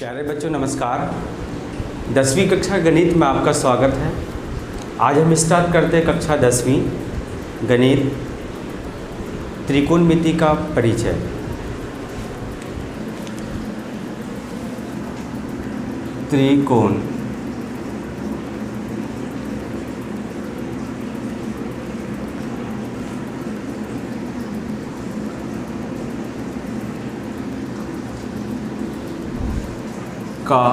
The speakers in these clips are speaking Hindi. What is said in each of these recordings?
प्यारे बच्चों नमस्कार। 10वीं कक्षा गणित में आपका स्वागत है। आज हम स्टार्ट करते हैं कक्षा 10वीं गणित त्रिकोणमिति का परिचय। त्रिकोण का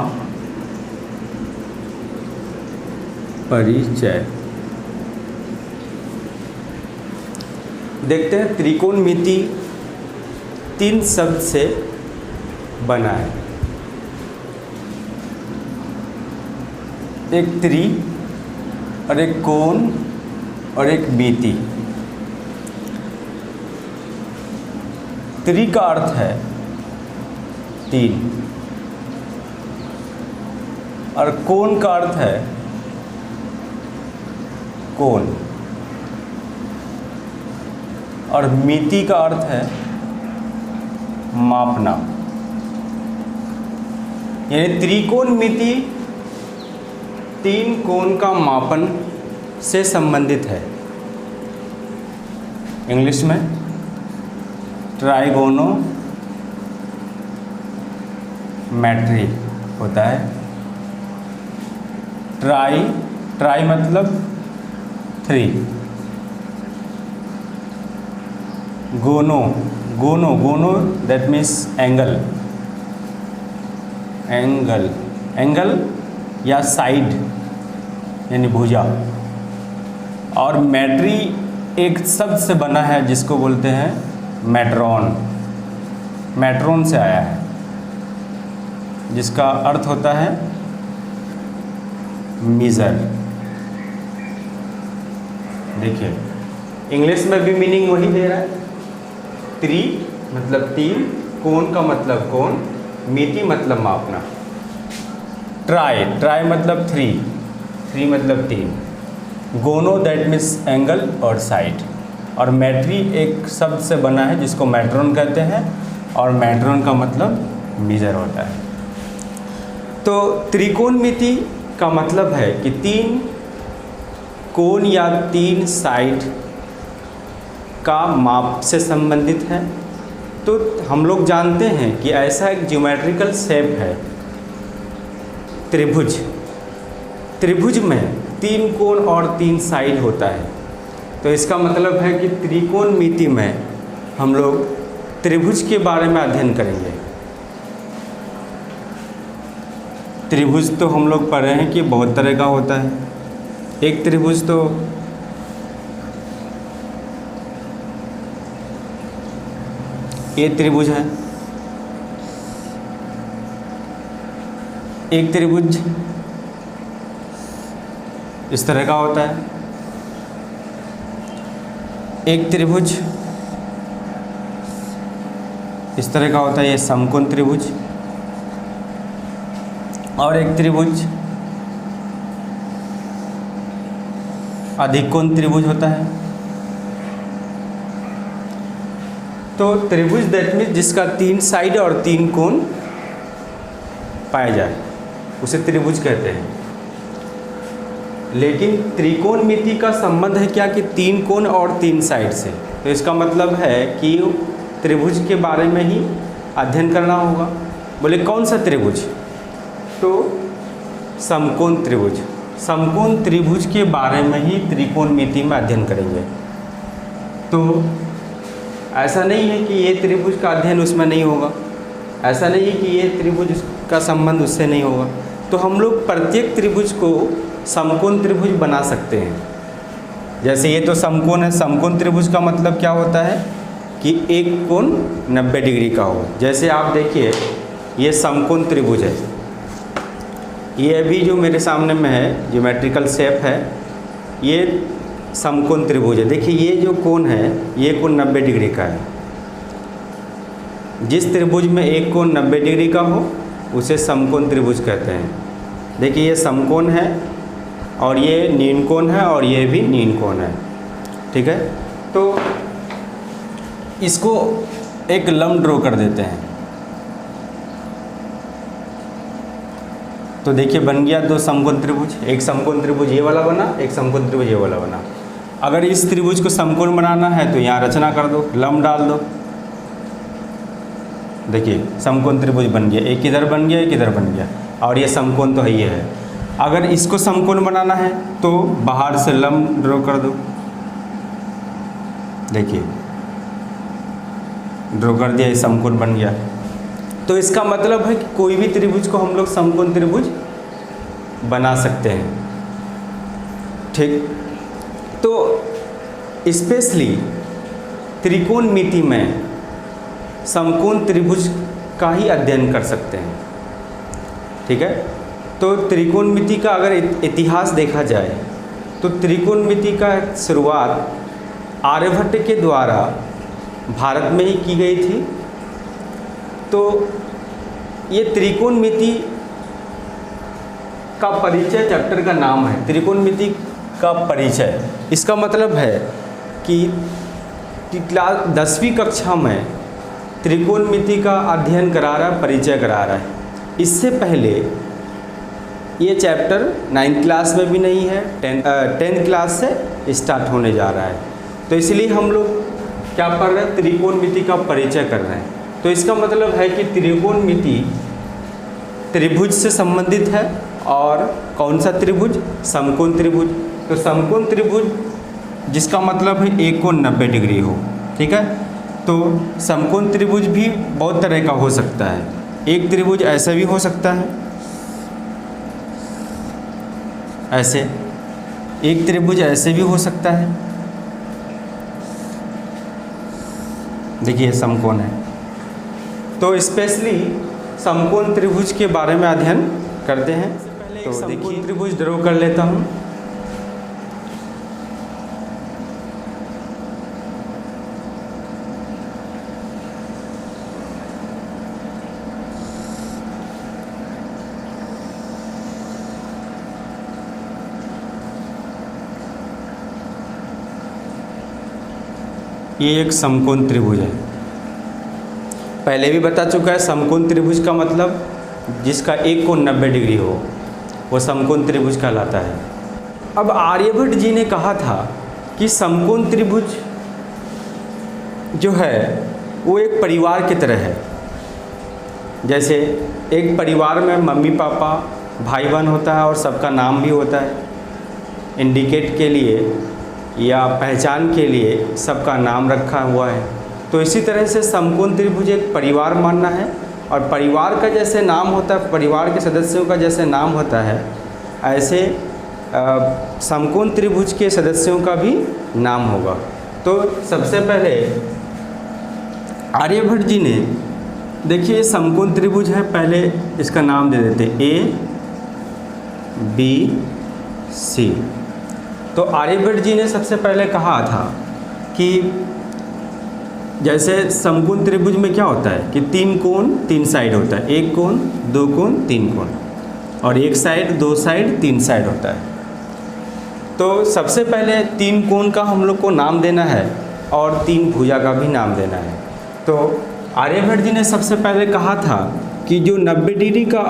परिचय। देखते हैं त्रिकोणमिति 3 शब्द से बना है। एक त्रि और एक कोण और एक मिति। त्रि का अर्थ है 3 और कोण का अर्थ है कोण और मिति का अर्थ है मापना। यानी त्रिकोणमिति 3 कोण का मापन से संबंधित है। इंग्लिश में ट्राइगोनोमेट्री होता है। ट्राई मतलब 3, गोनो दैट मीन्स एंगल या साइड यानी भुजा। और मैट्री एक शब्द से बना है जिसको बोलते हैं मैट्रोन से आया है, जिसका अर्थ होता है मीज़र। देखिए इंग्लिश में भी मीनिंग वही दे रहा है। त्रि मतलब 3, कोण का मतलब कोण, मिति मतलब मापना। ट्राई मतलब 3 मतलब 3, गोनो दैट मीन्स एंगल और साइड। और मैट्री एक शब्द से बना है जिसको मैट्रोन कहते हैं, और मैट्रोन का मतलब मीज़र होता है। तो त्रिकोणमिति का मतलब है कि 3 कोण या 3 साइड का माप से संबंधित है। तो हम लोग जानते हैं कि ऐसा एक ज्योमेट्रिकल शेप है त्रिभुज में 3 कोण और 3 साइड होता है। तो इसका मतलब है कि त्रिकोणमिति में हम लोग त्रिभुज के बारे में अध्ययन करेंगे। त्रिभुज तो हम लोग पढ़ रहे हैं कि बहुत तरह का होता है। एक त्रिभुज तो ये त्रिभुज है, एक त्रिभुज इस तरह का होता है, एक त्रिभुज इस तरह का होता है, ये समकोण त्रिभुज। और एक त्रिभुज अधिकोण त्रिभुज होता है। तो त्रिभुज दैट मीन्स जिसका 3 साइड और 3 कोण पाया जाए उसे त्रिभुज कहते हैं। लेकिन त्रिकोणमिति का संबंध है क्या कि 3 कोण और 3 साइड से। तो इसका मतलब है कि त्रिभुज के बारे में ही अध्ययन करना होगा। बोले कौन सा त्रिभुज? तो समकोण त्रिभुज के बारे में ही त्रिकोणमिति में अध्ययन करेंगे। तो ऐसा नहीं है कि ये त्रिभुज का अध्ययन उसमें नहीं होगा, ऐसा नहीं है कि ये त्रिभुज का संबंध उससे नहीं होगा। तो हम लोग प्रत्येक त्रिभुज को समकोण त्रिभुज बना सकते हैं। जैसे ये तो समकोण है। समकोण त्रिभुज का मतलब क्या होता है कि एक कोण 90 डिग्री का हो। जैसे आप देखिए ये समकोण त्रिभुज है, ये अभी जो मेरे सामने में है ज्योमेट्रिकल शेप है, ये समकोण त्रिभुज है। देखिए ये जो कोण है ये कोण 90 डिग्री का है। जिस त्रिभुज में एक कोण 90 डिग्री का हो उसे समकोण त्रिभुज कहते हैं। देखिए ये समकोण है और ये नीन कोण है और ये भी नीन कोण है। ठीक है, तो इसको एक लंब ड्रॉ कर देते हैं। तो देखिए बन गया दो समकोण त्रिभुज, एक समकोण त्रिभुज ये वाला बना, एक समकोण त्रिभुज ये वाला बना। अगर इस त्रिभुज को समकोण बनाना है तो यहाँ रचना कर दो, लंब डाल दो, देखिए समकोण त्रिभुज बन गया, एक इधर बन गया एक इधर बन गया, और ये समकोण तो है ये है। अगर इसको समकोण बनाना है तो बाहर से लंब ड्रॉ कर दो, देखिए ड्रॉ कर दिया, ये समकोण बन गया। तो इसका मतलब है कि कोई भी त्रिभुज को हम लोग समकोण त्रिभुज बना सकते हैं, ठीक। तो स्पेशली त्रिकोणमिति में समकोण त्रिभुज का ही अध्ययन कर सकते हैं, ठीक है। तो त्रिकोणमिति का अगर इतिहास देखा जाए तो त्रिकोणमिति का शुरुआत आर्यभट्ट के द्वारा भारत में ही की गई थी। तो ये त्रिकोणमिति का परिचय चैप्टर का नाम है, त्रिकोणमिति का परिचय। इसका मतलब है कि क्लास 10वीं कक्षा में त्रिकोणमिति का अध्ययन करा रहा है, परिचय करा रहा है। इससे पहले ये चैप्टर 9th क्लास में भी नहीं है, 10th क्लास से स्टार्ट होने जा रहा है। तो इसलिए हम लोग क्या पढ़ रहे हैं, त्रिकोणमिति का परिचय कर रहे हैं। तो इसका मतलब है कि त्रिकोणमिति त्रिभुज से संबंधित है, और कौन सा त्रिभुज, समकोण त्रिभुज। तो समकोण त्रिभुज जिसका मतलब है एक कोण 90 डिग्री हो, ठीक है। तो समकोण त्रिभुज भी बहुत तरह का हो सकता है। एक त्रिभुज ऐसे भी हो सकता है, ऐसे, एक त्रिभुज ऐसे भी हो सकता है, देखिए समकोण है। तो स्पेशली समकोण त्रिभुज के बारे में अध्ययन करते हैं। तो देखिए त्रिभुज ड्रॉ कर लेता हूँ। ये एक समकोण त्रिभुज है, पहले भी बता चुका है। समकोण त्रिभुज का मतलब जिसका एक कोण 90 डिग्री हो वो समकोण त्रिभुज कहलाता है। अब आर्यभट्ट जी ने कहा था कि समकोण त्रिभुज जो है वो एक परिवार की तरह है। जैसे एक परिवार में मम्मी पापा भाई बहन होता है और सबका नाम भी होता है, इंडिकेट के लिए या पहचान के लिए सबका नाम रखा हुआ है। तो इसी तरह से समकोण त्रिभुज एक परिवार मानना है, और परिवार का जैसे नाम होता है, परिवार के सदस्यों का जैसे नाम होता है, ऐसे समकोण त्रिभुज के सदस्यों का भी नाम होगा। तो सबसे पहले आर्यभट्ट जी ने, देखिए समकोण त्रिभुज है, पहले इसका नाम दे देते A B C। तो आर्यभट्ट जी ने सबसे पहले कहा था कि जैसे समकोण त्रिभुज में क्या होता है कि 3 कोण 3 साइड होता है, 1 कोण 2 कोण 3 कोण, और 1 साइड 2 साइड 3 साइड होता है। तो सबसे पहले 3 कोण का हम लोग को नाम देना है और 3 भुजा का भी नाम देना है। तो आर्यभट्ट जी ने सबसे पहले कहा था कि जो 90 डिग्री का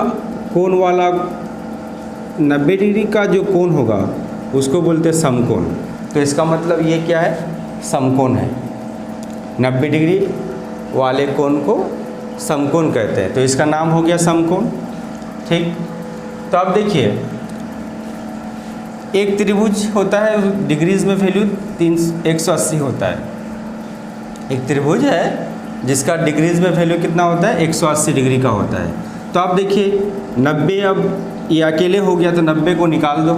कोण वाला, 90 डिग्री का जो कोण होगा उसको बोलते हैं समकोण। तो इसका मतलब ये क्या है, समकोण है। 90 डिग्री वाले कोण को समकोण कहते हैं, तो इसका नाम हो गया समकोण, ठीक। तो अब देखिए एक त्रिभुज होता है, डिग्रीज में वैल्यू 180 होता है। एक त्रिभुज है जिसका डिग्रीज में वैल्यू कितना होता है, 180 डिग्री का होता है। तो आप देखिए 90, अब ये अकेले हो गया तो 90 को निकाल दो,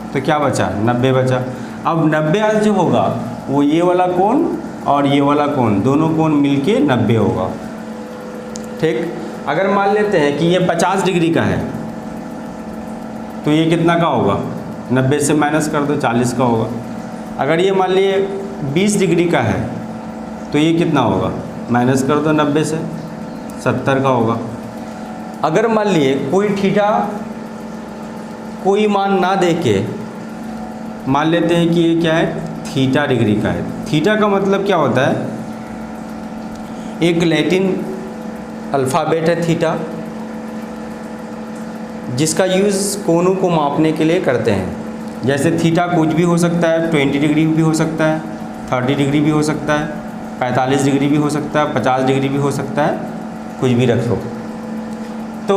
तो क्या बचा, 90 बचा। अब 90 आज जो होगा वो ये वाला कोण और ये वाला कोण, दोनों कोण मिलके 90 होगा, ठीक। अगर मान लेते हैं कि ये 50 डिग्री का है तो ये कितना का होगा, 90 से माइनस कर दो, 40 का होगा। अगर ये मान लिए 20 डिग्री का है तो ये कितना होगा, माइनस कर दो 90 से, 70 का होगा। अगर मान लिए कोई थीटा कोई मान ना दे के मान लेते हैं कि ये क्या है, थीटा डिग्री का है। थीटा का मतलब क्या होता है, एक लैटिन अल्फ़ाबेट है थीटा, जिसका यूज़ कोणों को मापने के लिए करते हैं। जैसे थीटा कुछ भी हो सकता है, 20 डिग्री भी हो सकता है, 30 डिग्री भी हो सकता है, 45 डिग्री भी हो सकता है, 50 डिग्री भी हो सकता है, कुछ भी रखो। तो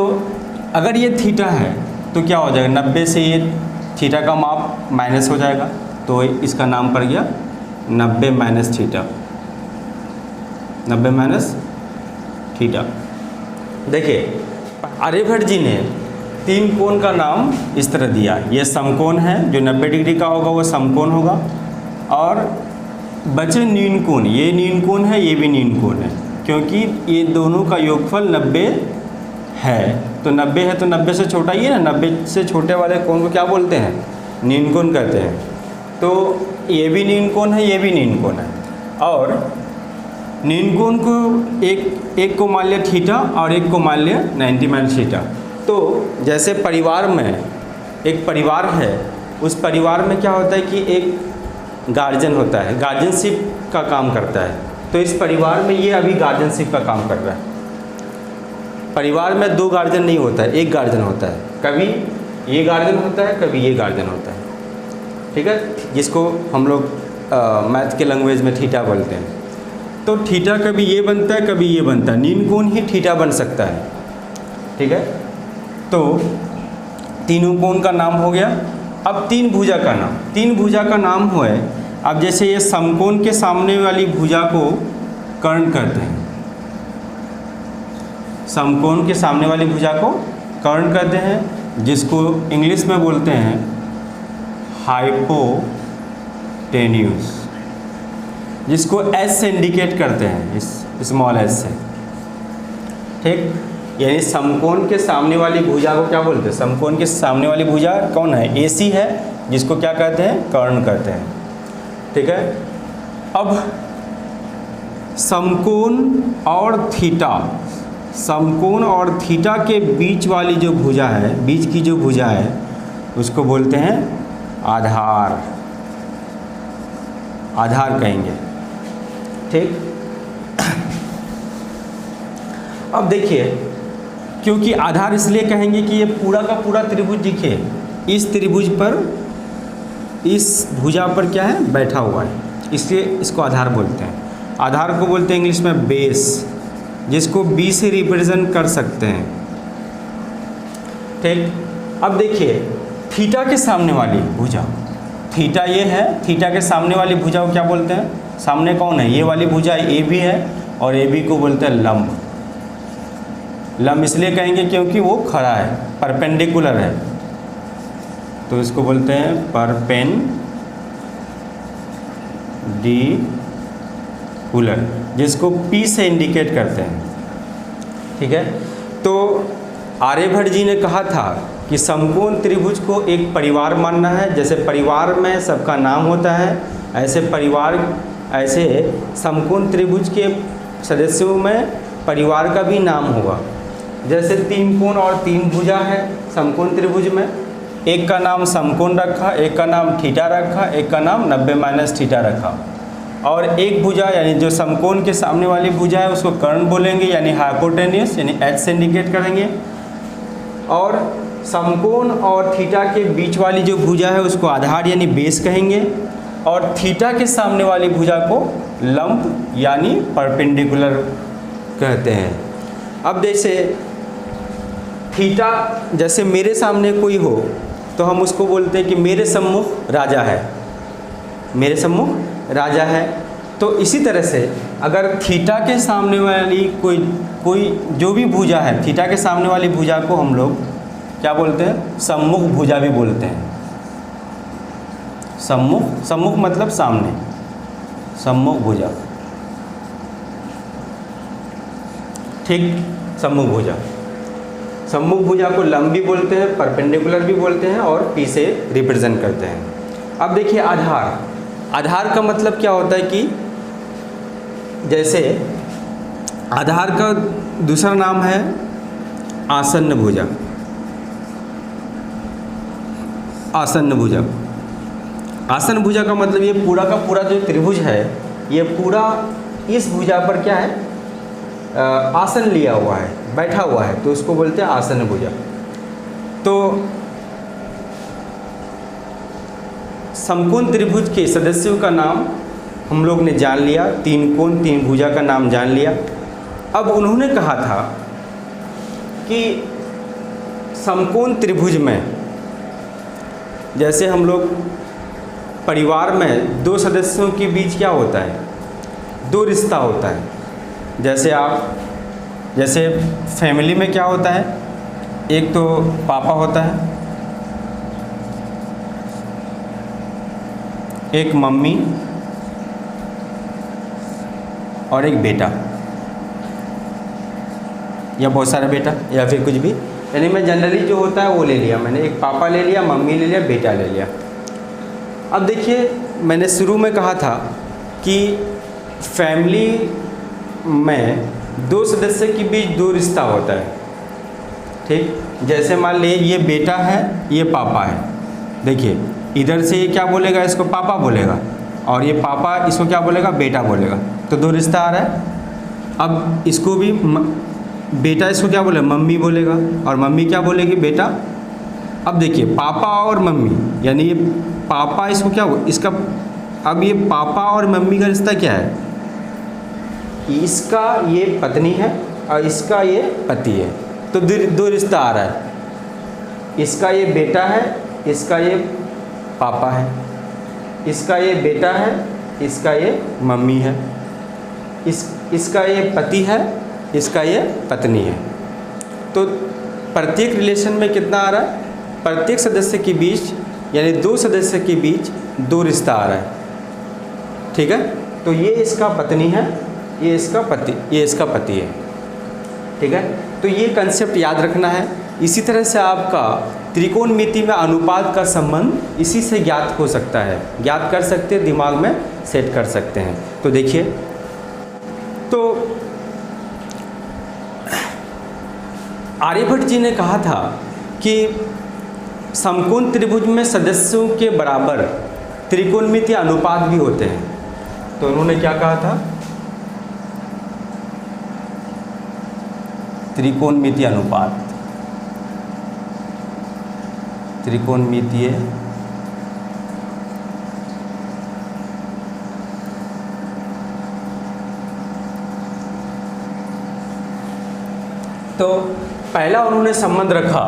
अगर ये थीटा है तो क्या हो जाएगा, 90 से ये थीटा का माप माइनस हो जाएगा, तो इसका नाम पड़ गया 90 माइनस थीटा, 90 माइनस थीटा। देखिए आर्यभट्ट जी ने 3 कोण का नाम इस तरह दिया। ये समकोण है, जो 90 डिग्री का होगा वो समकोण होगा, और बचे न्यून कोण, ये न्यून कोण है, ये भी न्यून कोण है, क्योंकि ये दोनों का योगफल 90 है। तो 90 है तो 90 से छोटा ही है ना, 90 से छोटे वाले कोण को क्या बोलते हैं, न्यून कोण कहते हैं। तो ये भी न्यून कोण है, ये भी न्यून कोण है, और न्यून कोण को एक को मान लिया थीटा और एक को मान लिया 90 माइनस थीटा। तो जैसे परिवार में एक परिवार है, उस परिवार में क्या होता है कि एक गार्जियन होता है, गार्जियनशिप का काम करता है। तो इस परिवार में ये अभी गार्जियनशिप का काम कर रहा है। परिवार में 2 गार्जियन नहीं होता है, एक गार्जियन होता है। कभी ये गार्जियन होता है, कभी ये गार्जियन होता है, ठीक है, जिसको हम लोग मैथ के लैंग्वेज में थीटा बोलते हैं। तो थीटा कभी ये बनता है, कभी ये बनता है, न्यून कोण ही थीटा बन सकता है, ठीक है। तो तीनों कोण का नाम हो गया। अब 3 भुजा का नाम, 3 भुजा का नाम हुआ। अब जैसे ये समकोण के सामने वाली भुजा को कर्ण कहते हैं, समकोण के सामने वाली भुजा को कर्ण कहते हैं, जिसको इंग्लिश में बोलते हैं हाइपोटेन्यूज, जिसको एस से इंडिकेट करते हैं, इस स्मॉल एस से, ठीक। यानी समकोण के सामने वाली भुजा को क्या बोलते हैं, समकोण के सामने वाली भुजा कौन है, एसी है, जिसको क्या कहते हैं, कर्ण कहते हैं, ठीक है। अब समकोण और थीटा, समकोण और थीटा के बीच वाली जो भुजा है, बीच की जो भुजा है, उसको बोलते हैं आधार, आधार कहेंगे, ठीक। अब देखिए, क्योंकि आधार इसलिए कहेंगे कि ये पूरा का पूरा त्रिभुज दिखे, इस त्रिभुज पर, इस भुजा पर क्या है, बैठा हुआ है, इसलिए इसको आधार बोलते हैं। आधार को बोलते हैं इंग्लिश में बेस, जिसको बी से रिप्रेजेंट कर सकते हैं, ठीक। अब देखिए थीटा के सामने वाली भुजा, थीटा ये है, थीटा के सामने वाली भुजा को क्या बोलते हैं, सामने कौन है, ये वाली भुजा ए बी है, और ए बी को बोलते हैं लंब। लंब इसलिए कहेंगे क्योंकि वो खड़ा है, परपेंडिकुलर है, तो इसको बोलते हैं परपेंडिकुलर, जिसको P से इंडिकेट करते हैं, ठीक है। तो आर्यभट्ट जी ने कहा था कि समकोण त्रिभुज को एक परिवार मानना है। जैसे परिवार में सबका नाम होता है, ऐसे समकोण त्रिभुज के सदस्यों में परिवार का भी नाम होगा। जैसे 3 कोण और 3 भुजा है समकोण त्रिभुज में, एक का नाम समकोण रखा, एक का नाम थीटा रखा, एक का नाम 90 माइनस थीटा रखा, और एक भुजा यानी जो समकोण के सामने वाली भुजा है उसको कर्ण बोलेंगे, यानी हाइपोटेन्यूस, यानी एच से इंडिकेट करेंगे, और समकोण और थीटा के बीच वाली जो भुजा है उसको आधार यानी बेस कहेंगे, और थीटा के सामने वाली भुजा को लंब यानी परपेंडिकुलर कहते हैं। अब जैसे थीटा, जैसे मेरे सामने कोई हो तो हम उसको बोलते हैं कि मेरे सम्मुख राजा है, मेरे सम्मुख राजा है। तो इसी तरह से अगर थीटा के सामने वाली कोई जो भी भुजा है, थीटा के सामने वाली भुजा को हम लोग क्या बोलते हैं, सम्मुख भुजा भी बोलते हैं। सम्मुख मतलब सामने, सम्मुख भुजा, ठीक, सम्मुख भुजा। सम्मुख भुजा को लंब भी बोलते हैं, परपेंडिकुलर भी बोलते हैं, और P से रिप्रेजेंट करते हैं। अब देखिए आधार, आधार का मतलब क्या होता है कि जैसे आधार का दूसरा नाम है आसन्न भुजा, आसन्न भुजा। आसन्न भुजा का मतलब ये पूरा का पूरा जो त्रिभुज है, ये पूरा इस भुजा पर क्या है, आसन लिया हुआ है, बैठा हुआ है, तो उसको बोलते हैं आसन्न भुजा। तो तो समकोण त्रिभुज के सदस्यों का नाम हम लोग ने जान लिया, तीन कोण तीन भुजा का नाम जान लिया। अब उन्होंने कहा था कि समकोण त्रिभुज में जैसे हम लोग परिवार में दो सदस्यों के बीच क्या होता है, दो रिश्ता होता है। जैसे फैमिली में क्या होता है, एक तो पापा होता है, एक मम्मी और एक बेटा या बहुत सारा बेटा या फिर कुछ भी, यानी मैं जनरली जो होता है वो ले लिया मैंने, एक पापा ले लिया, मम्मी ले लिया, बेटा ले लिया। अब देखिए मैंने शुरू में कहा था कि फैमिली में दो सदस्य के बीच दो रिश्ता होता है, ठीक। जैसे मान लीजिए ये बेटा है, ये पापा है। देखिए इधर से ये क्या बोलेगा, इसको पापा बोलेगा, और ये पापा इसको क्या बोलेगा, बेटा बोलेगा। तो दो रिश्ता आ रहा है। अब इसको भी बेटा इसको क्या बोलेगा, मम्मी बोलेगा, और मम्मी क्या बोलेगी, बेटा। अब देखिए पापा और मम्मी, यानी ये पापा इसको क्या इसका, अब ये पापा और मम्मी का रिश्ता क्या है, इसका ये पत्नी है और इसका ये पति है। तो दो रिश्ता आ रहा है, इसका ये बेटा है, इसका ये पापा है, इसका ये बेटा है, इसका ये मम्मी है, इसका ये पति है, इसका ये पत्नी है। तो प्रत्येक रिलेशन में कितना आ रहा है, प्रत्येक सदस्य के बीच यानी दो सदस्य के बीच दो रिश्ता आ रहा है, ठीक है। तो ये इसका पत्नी है, ये इसका पति है, ठीक है। तो ये कंसेप्ट याद रखना है। इसी तरह से आपका त्रिकोणमिति में अनुपात का संबंध इसी से ज्ञात हो सकता है, ज्ञात कर सकते हैं, दिमाग में सेट कर सकते हैं। तो देखिए, तो आर्यभट्ट जी ने कहा था कि समकोण त्रिभुज में सदस्यों के बराबर त्रिकोणमिति अनुपात भी होते हैं। तो उन्होंने क्या कहा था, त्रिकोणमितीय अनुपात, त्रिकोणमितीय तो पहला उन्होंने संबंध रखा,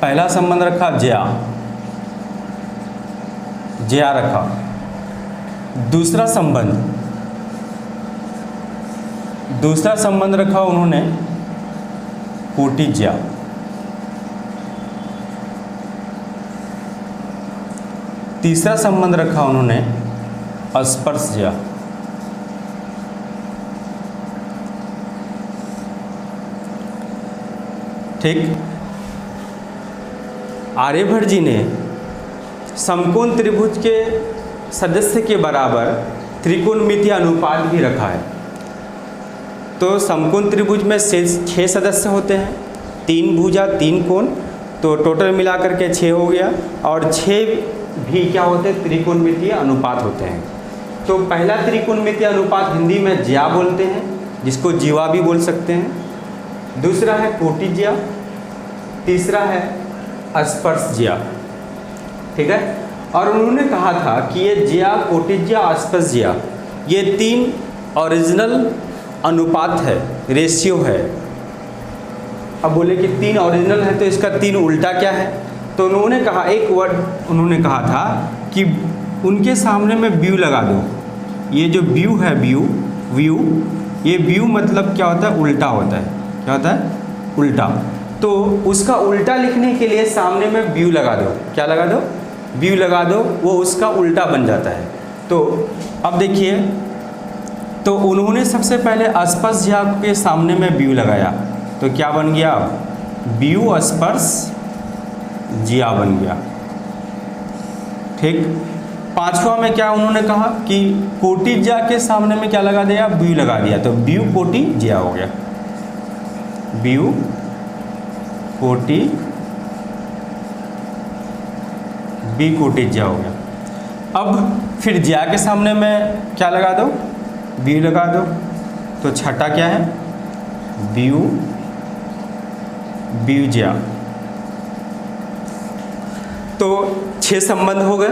पहला संबंध रखा ज्या रखा। दूसरा संबंध रखा उन्होंने कोटि ज्या। तीसरा संबंध रखा उन्होंने स्पर्श ज्या। ठीक। आर्यभट्ट जी ने समकोण त्रिभुज के सदस्य के बराबर त्रिकोणमितीय अनुपात भी रखा है। तो समकोण त्रिभुज में 6 सदस्य होते हैं, 3 भुजा 3 कोण, तो टोटल मिलाकर के 6 हो गया, और 6 भी क्या होते हैं, त्रिकोणमितीय अनुपात होते हैं। तो पहला त्रिकोणमितीय अनुपात हिंदी में ज्या बोलते हैं, जिसको जीवा भी बोल सकते हैं। दूसरा है कोटि ज्या, तीसरा है स्पर्श ज्या, ठीक है। और उन्होंने कहा था कि ये ज्या, कोटि ज्या, स्पर्श ज्या, ये 3 ओरिजिनल अनुपात है, रेशियो है। अब बोले कि 3 ओरिजिनल है तो इसका 3 उल्टा क्या है। तो उन्होंने कहा, एक वर्ड उन्होंने कहा था कि उनके सामने में व्यू लगा दो। ये जो व्यू है, व्यू, ये व्यू मतलब क्या होता है, उल्टा होता है। क्या होता है, उल्टा। तो उसका उल्टा लिखने के लिए सामने में व्यू लगा दो। क्या लगा दो, व्यू लगा दो, वो उसका उल्टा बन जाता है। तो अब देखिए, तो उन्होंने सबसे पहले स्पर्श ज्या के सामने में व्यू लगाया, तो क्या बन गया, व्यू स्पर्श ज्या बन गया, ठीक। पांचवा में क्या उन्होंने कहा कि कोटि ज्या के सामने में क्या लगा दिया, व्यू लगा दिया, तो व्यू कोटि ज्या हो गया, व्यू कोटि बी कोटि ज्या हो गया। अब फिर ज्या के सामने में क्या लगा दो, व्यू लगा दो, तो छठा क्या है, व्यू ज्या, तो 6 संबंध हो गए।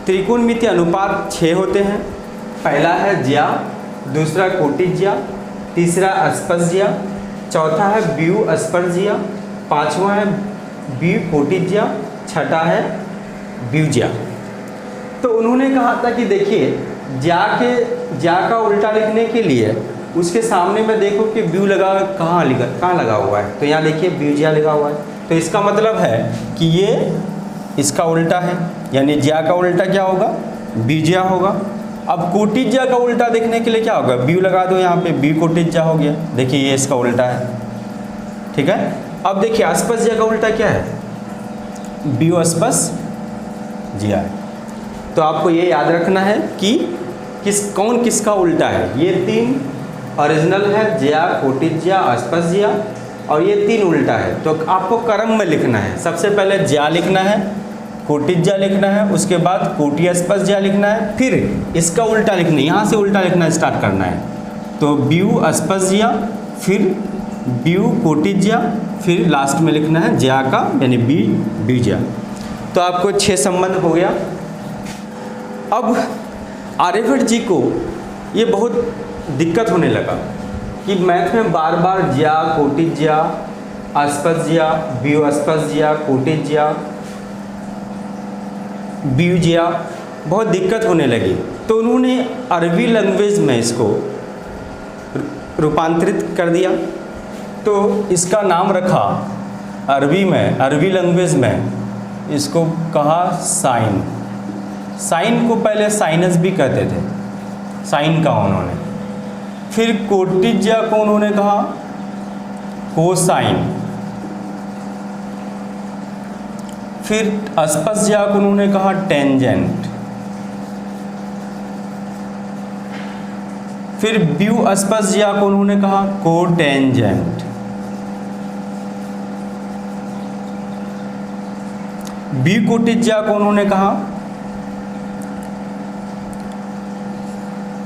त्रिकोणमिति अनुपात 6 होते हैं। पहला है ज्या, दूसरा कोटिज्या, तीसरा अस्पर्ज्या, चौथा है व्यू अस्पर्ज्या, पांचवा है व्यू कोटिज्या, छठा है व्यूज्या। तो उन्होंने कहा था कि देखिए ज्या का उल्टा लिखने के लिए उसके सामने में देखो कि व्यू कहाँ लगा हुआ है, तो यहाँ देखिए व्यूज्या लगा हुआ है। तो इसका मतलब है कि ये इसका उल्टा है, यानी ज्या का उल्टा क्या होगा, व्यूज्या होगा। अब कोटिज्या का उल्टा देखने के लिए क्या होगा, व्यू लगा दो यहाँ पे, व्यू कोटिज्या हो गया। देखिए ये इसका उल्टा है, ठीक है। अब देखिए अस्पर्ज्या का उल्टा क्या है, व्यू अस्पर्ज्या है। तो आपको ये याद रखना है कि कौन किसका उल्टा है। ये 3 ओरिजिनल है, ज्या, कोटिज्या, अस्पर्ज्या, और ये 3 उल्टा है। तो आपको क्रम में लिखना है। सबसे पहले ज्या लिखना है, कोटिज्या लिखना है, उसके बाद कोटि अस्पर्ज्या लिखना है, फिर इसका उल्टा लिखना है, यहाँ से उल्टा लिखना स्टार्ट करना है। तो व्यू अस्पर्ज्या, फिर व्यू कोटिज्या, फिर लास्ट में लिखना है ज्या का, यानी व्यूज्या। तो आपको 6 संबंध हो गया। अब आर्यभट्ट जी को ये बहुत दिक्कत होने लगा कि मैथ में बार बार ज्या, कोटिज्या, अस्पर्ज्या, व्यू अस्पर्ज्या, कोटिज्या, व्यूज्या, बहुत दिक्कत होने लगी। तो उन्होंने अरबी लैंग्वेज में इसको रूपांतरित कर दिया। तो इसका नाम रखा अरबी लैंग्वेज में इसको कहा साइन। साइन को पहले साइनस भी कहते थे, साइन कहा उन्होंने। फिर कोटिज्या को उन्होंने कहा कोसाइन, फिर अस्पर्ज्या को उन्होंने कहा टेंजेंट, फिर व्यू अस्पर्ज्या को उन्होंने कहा कोटेंजेंट, व्यू कोटिज्या को उन्होंने कहा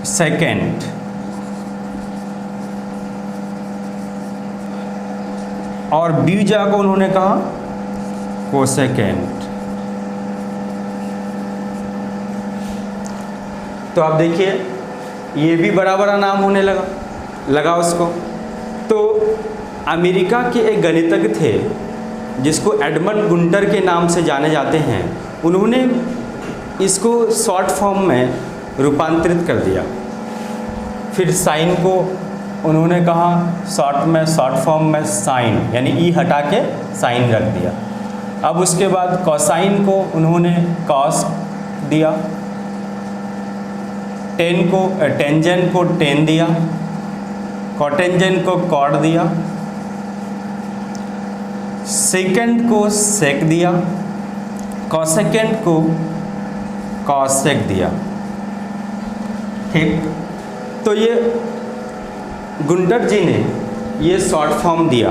सेकेंड, और व्यूज्या को उन्होंने कहा कोसेकेंट। तो आप देखिए ये भी बड़ा बड़ा नाम होने लगा उसको। तो अमेरिका के एक गणितज्ञ थे जिसको एडमंड गुंटर के नाम से जाने जाते हैं। उन्होंने इसको शॉर्ट फॉर्म में रूपांतरित कर दिया। फिर साइन को उन्होंने कहा शॉर्ट फॉर्म में साइन, यानी ई हटा के साइन रख दिया। अब उसके बाद कोसाइन को उन्होंने कॉस दिया, टेंजेंट को टेन दिया, कोटेंजेंट को कॉट दिया, सेकेंड को सेक दिया, कोसेकेंट को कॉसेक दिया। ठीक, तो ये गुंटर जी ने ये शॉर्ट फॉर्म दिया।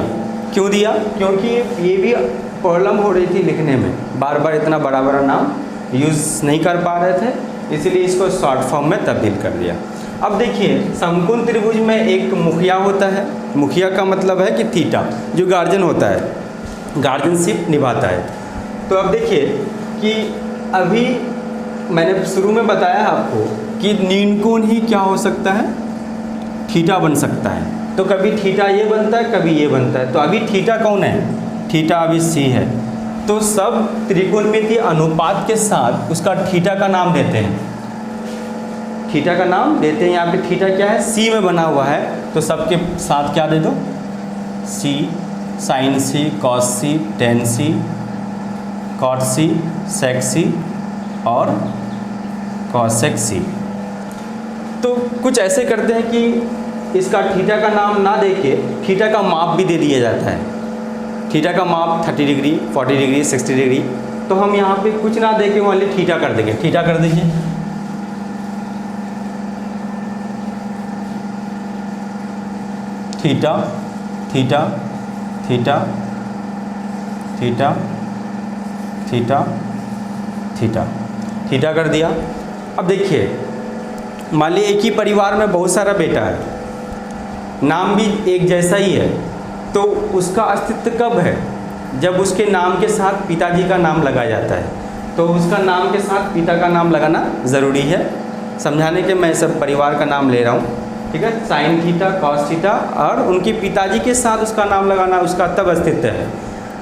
क्यों दिया? क्योंकि ये भी प्रॉब्लम हो रही थी लिखने में, बार बार इतना बड़ा बड़ा नाम यूज़ नहीं कर पा रहे थे, इसलिए इसको शॉर्ट फॉर्म में तब्दील कर दिया। अब देखिए समकोण त्रिभुज में एक मुखिया होता है। मुखिया का मतलब है कि थीटा, जो गार्जियन होता है, गार्जियनशिप निभाता है। तो अब देखिए कि अभी मैंने शुरू में बताया आपको कि नीनकोण ही क्या हो सकता है, थीटा बन सकता है। तो कभी थीटा ये बनता है, कभी ये बनता है। तो अभी थीटा कौन है? थीटा अभी सी है। तो सब त्रिकोणमितीय अनुपात के साथ उसका थीटा का नाम देते हैं, थीटा का नाम देते हैं। यहाँ पे थीटा क्या है? सी में बना हुआ है। तो सबके साथ क्या दे दो? सी, साइन सी, कॉस सी, टेन सी, कॉट सी, सेक सी और कॉसेक सी। तो कुछ ऐसे करते हैं कि इसका थीटा का नाम ना देके थीटा का माप भी दे दिया जाता है। थीटा का माप 30 डिग्री, 40 डिग्री, 60 डिग्री। तो हम यहाँ पे कुछ ना देके ओनली थीटा कर देंगे। थीटा कर दीजिए। Theta, theta, theta, theta, theta, theta, theta कर दिया। अब देखिए मान लीजिए एक ही परिवार में बहुत सारा बेटा है, नाम भी एक जैसा ही है, तो उसका अस्तित्व कब है? जब उसके नाम के साथ पिताजी का नाम लगा जाता है, तो उसका नाम के साथ पिता का नाम लगाना ज़रूरी है। समझाने के मैं सब परिवार का नाम ले रहा हूँ, ठीक है। साइन थीटा, कॉस थीटा और उनके पिताजी के साथ उसका नाम लगाना, उसका तब अस्तित्व है।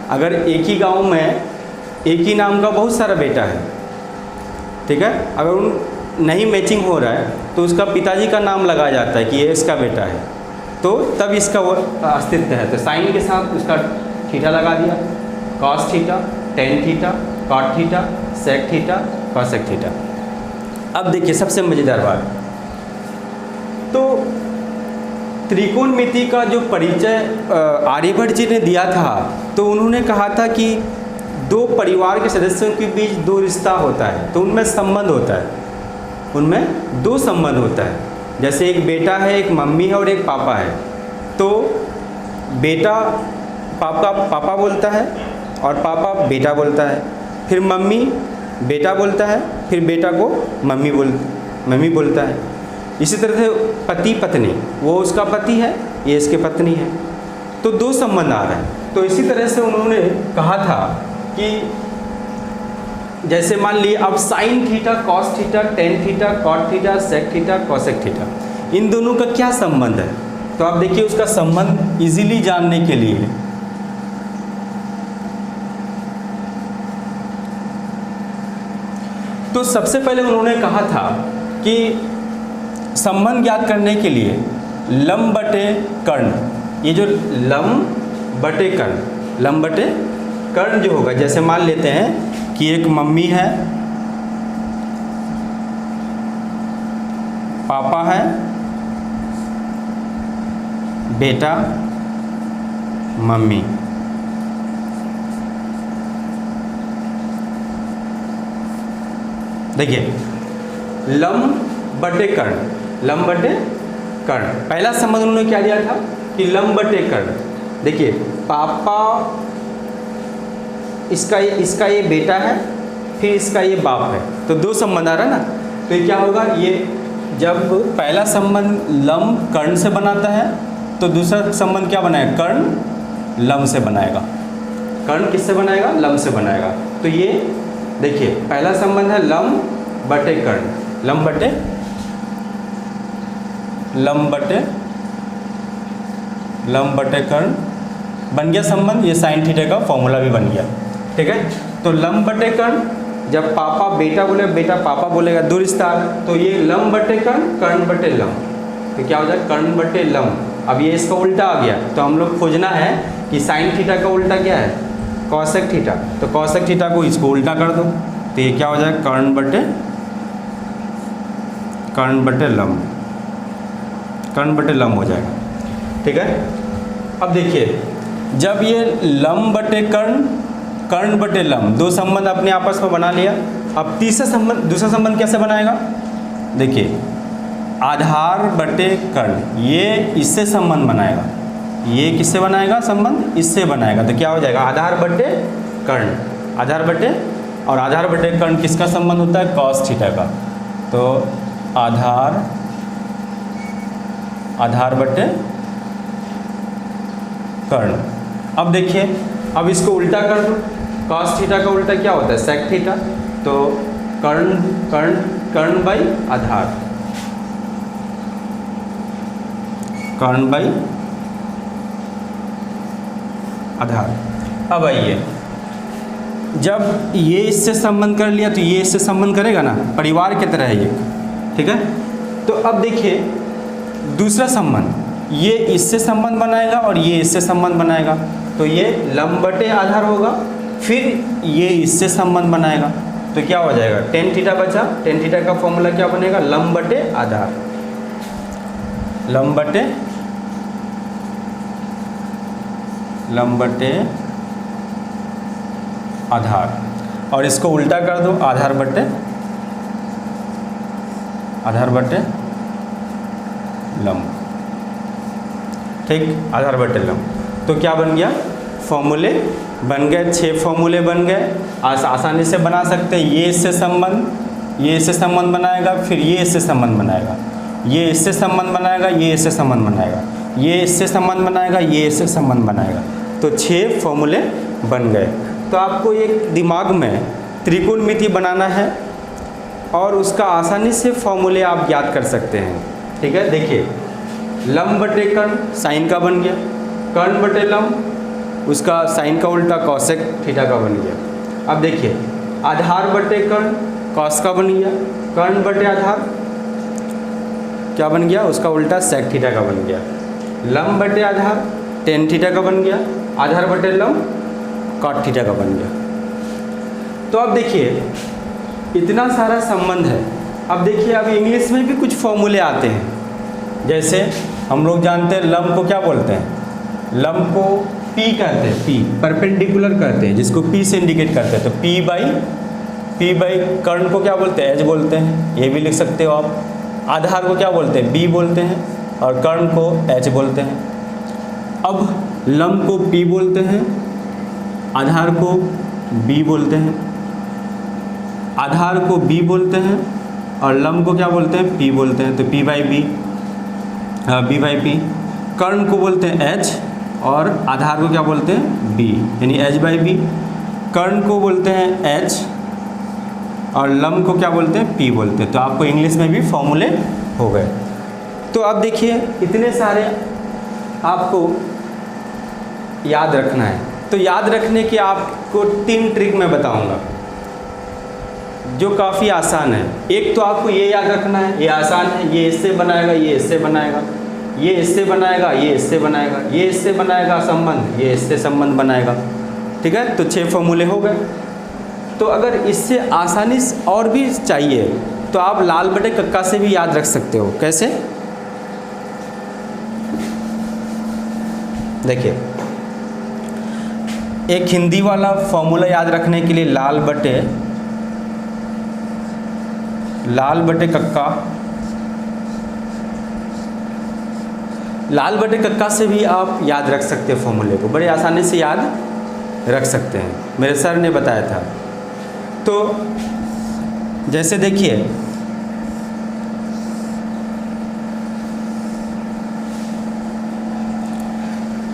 अगर एक ही गांव में एक ही नाम का बहुत सारा बेटा है, ठीक है, अगर उन नहीं मैचिंग हो रहा है तो उसका पिताजी का नाम लगाया जाता है कि ये इसका बेटा है, तो तब इसका वो अस्तित्व है। तो साइन के साथ उसका थीटा लगा दिया, cos theta, tan theta, cot theta, sec theta, cosec theta. अब देखिए सबसे मज़ेदार बात, तो त्रिकोणमिति का जो परिचय आर्यभट्ट जी ने दिया था, तो उन्होंने कहा था कि दो परिवार के सदस्यों के बीच दो रिश्ता होता है, तो उनमें संबंध होता है, उनमें दो संबंध होता है। जैसे एक बेटा है, एक मम्मी है और एक पापा है, तो बेटा पापा बोलता है और पापा बेटा बोलता है, फिर मम्मी बेटा बोलता है, फिर बेटा को मम्मी बोलता है। इसी तरह से पति पत्नी, वो उसका पति है, ये इसके पत्नी है, तो दो संबंध आ रहे हैं। तो इसी तरह से उन्होंने कहा था कि जैसे मान लिए अब sine theta, cos theta, tan theta, cot theta, sec theta, cosec theta, इन दोनों का क्या संबंध है। तो आप देखिए उसका संबंध इजीली जानने के लिए तो सबसे पहले उन्होंने कहा था कि संबंध ज्ञात करने के लिए लंब बटे कर्ण, ये जो लंब बटे कर्ण जो होगा, जैसे मान लेते हैं कि एक मम्मी है, पापा है, बेटा, मम्मी। देखिए लंब बटे कर्ण, पहला संबंध उन्होंने क्या दिया था कि लंब बटे कर्ण। देखिए पापा इसका ये बेटा है, फिर इसका ये बाप है, तो दो संबंध आ रहा है ना। तो ये क्या होगा, ये जब पहला संबंध लंब कर्ण से बनाता है तो दूसरा संबंध क्या बनाएगा, कर्ण लंब से बनाएगा। कर्ण किससे बनाएगा, लंब से बनाएगा। तो ये देखिए पहला संबंध है लंब बटे कर्ण, लंब बटे कर्ण बन गया संबंध। ये साइन थीटा का फॉर्मूला भी बन गया, ठीक है। तो लंब बटे कर्ण, जब पापा बेटा बोले, बेटा पापा बोलेगा, दो रिश्ता। तो ये लंब बटे कर्ण बटे लंब, तो क्या हो जाएगा, कर्ण बटे लंब। अब ये इसका उल्टा आ गया, तो हम लोग खोजना है कि साइन थीटा का उल्टा क्या है, कॉसेक थीटा। तो कॉसेक थीटा को इसको उल्टा कर दो, तो ये क्या हो जाएगा, कर्ण बटे लंब हो जाएगा, ठीक है। अब देखिए जब ये लंब बटे कर्ण बटे लंब, दो संबंध अपने आपस में बना लिया। अब दूसरा संबंध कैसे बनाएगा, देखिए आधार बटे कर्ण, ये इससे संबंध बनाएगा, ये किससे बनाएगा संबंध, इससे बनाएगा। तो क्या हो जाएगा, आधार बटे कर्ण, आधार बटे कर्ण किसका संबंध होता है, कॉस थीटा का। तो आधार बटे कर्ण। अब देखिए, अब इसको उल्टा कर दो, कॉस थीटा का उल्टा क्या होता है, सेक थीटा। तो कर्ण बाई आधार, कर्ण बाई आधार। अब आइए, जब ये इससे संबंध कर लिया तो ये इससे संबंध करेगा ना, परिवार की तरह है ये, ठीक है। तो अब देखिए दूसरा संबंध, ये इससे संबंध बनाएगा और ये इससे संबंध बनाएगा, तो ये लंब बटे आधार होगा, फिर ये इससे संबंध बनाएगा, तो क्या हो जाएगा, टेन थीटा बचा। टेन थीटा का फॉर्मूला क्या बनेगा, लंब बटे आधार, लंब बटे आधार। और इसको उल्टा कर दो, आधार बटे लंब, ठीक, आधार बटे लंब। तो क्या बन गया, फॉर्मूले बन गए, 6 फॉर्मूले बन गए। आसानी से बना सकते हैं, ये इससे संबंध बनाएगा, फिर ये इससे संबंध बनाएगा, ये इससे संबंध बनाएगा, ये इससे संबंध बनाएगा, ये इससे संबंध बनाएगा, ये इससे संबंध बनाएगा। तो 6 फॉर्मूले बन गए। तो आपको एक दिमाग में त्रिकोणमिति बनाना है और उसका आसानी से फॉर्मूले आप याद कर सकते हैं। ठीक है, देखिए लंब बटे कर्ण साइन का बन गया, कर्ण बटे लंब उसका साइन का उल्टा कॉसेक थीटा का बन गया। अब देखिए आधार बटे कर्ण कॉस का बन गया, कर्ण बटे आधार क्या बन गया, उसका उल्टा सेक थीटा का बन गया। लंब बटे आधार टेन थीटा का बन गया, आधार बटे लंब कॉट थीटा का बन गया। तो अब देखिए इतना सारा संबंध है। अब देखिए अब इंग्लिश में भी कुछ फॉर्मूले आते हैं, जैसे हम लोग जानते हैं लंब को क्या बोलते हैं, लंब को पी कहते हैं, पी परपेंडिकुलर कहते हैं, जिसको पी से इंडिकेट करते हैं। तो पी बाई कर्ण को क्या बोलते हैं, एच बोलते हैं, ये भी लिख सकते हो आप। आधार को क्या बोलते हैं, बी बोलते हैं, और कर्ण को एच बोलते हैं। अब लंब को पी बोलते हैं, आधार को बी बोलते हैं, आधार को बी बोलते हैं और लंब को क्या बोलते हैं, पी बोलते हैं। तो बी बाई पी। कर्ण को बोलते हैं एच और आधार को क्या बोलते हैं, बी, यानी एच बाई बी। कर्ण को बोलते हैं एच और लंब को क्या बोलते हैं, पी बोलते हैं। तो आपको इंग्लिश में भी फॉर्मूले हो गए। तो अब देखिए इतने सारे आपको याद रखना है। तो याद रखने की आपको 3 ट्रिक मैं बताऊंगा जो काफ़ी आसान है। एक तो आपको ये याद रखना है, ये आसान है, ये इससे बनाएगा, ये इससे बनाएगा, ये इससे बनाएगा, ये इससे बनाएगा, ये इससे बनाएगा संबंध, ये इससे संबंध बनाएगा। ठीक है, तो 6 फॉर्मूले हो गए। तो अगर इससे आसानी से और भी चाहिए तो आप लाल बटे कक्का से भी याद रख सकते हो। कैसे, देखिए एक हिंदी वाला फॉर्मूला याद रखने के लिए लाल बटे कक्का से भी आप याद रख सकते हैं फॉर्मूले को, बड़े आसानी से याद रख सकते हैं, मेरे सर ने बताया था। तो जैसे देखिए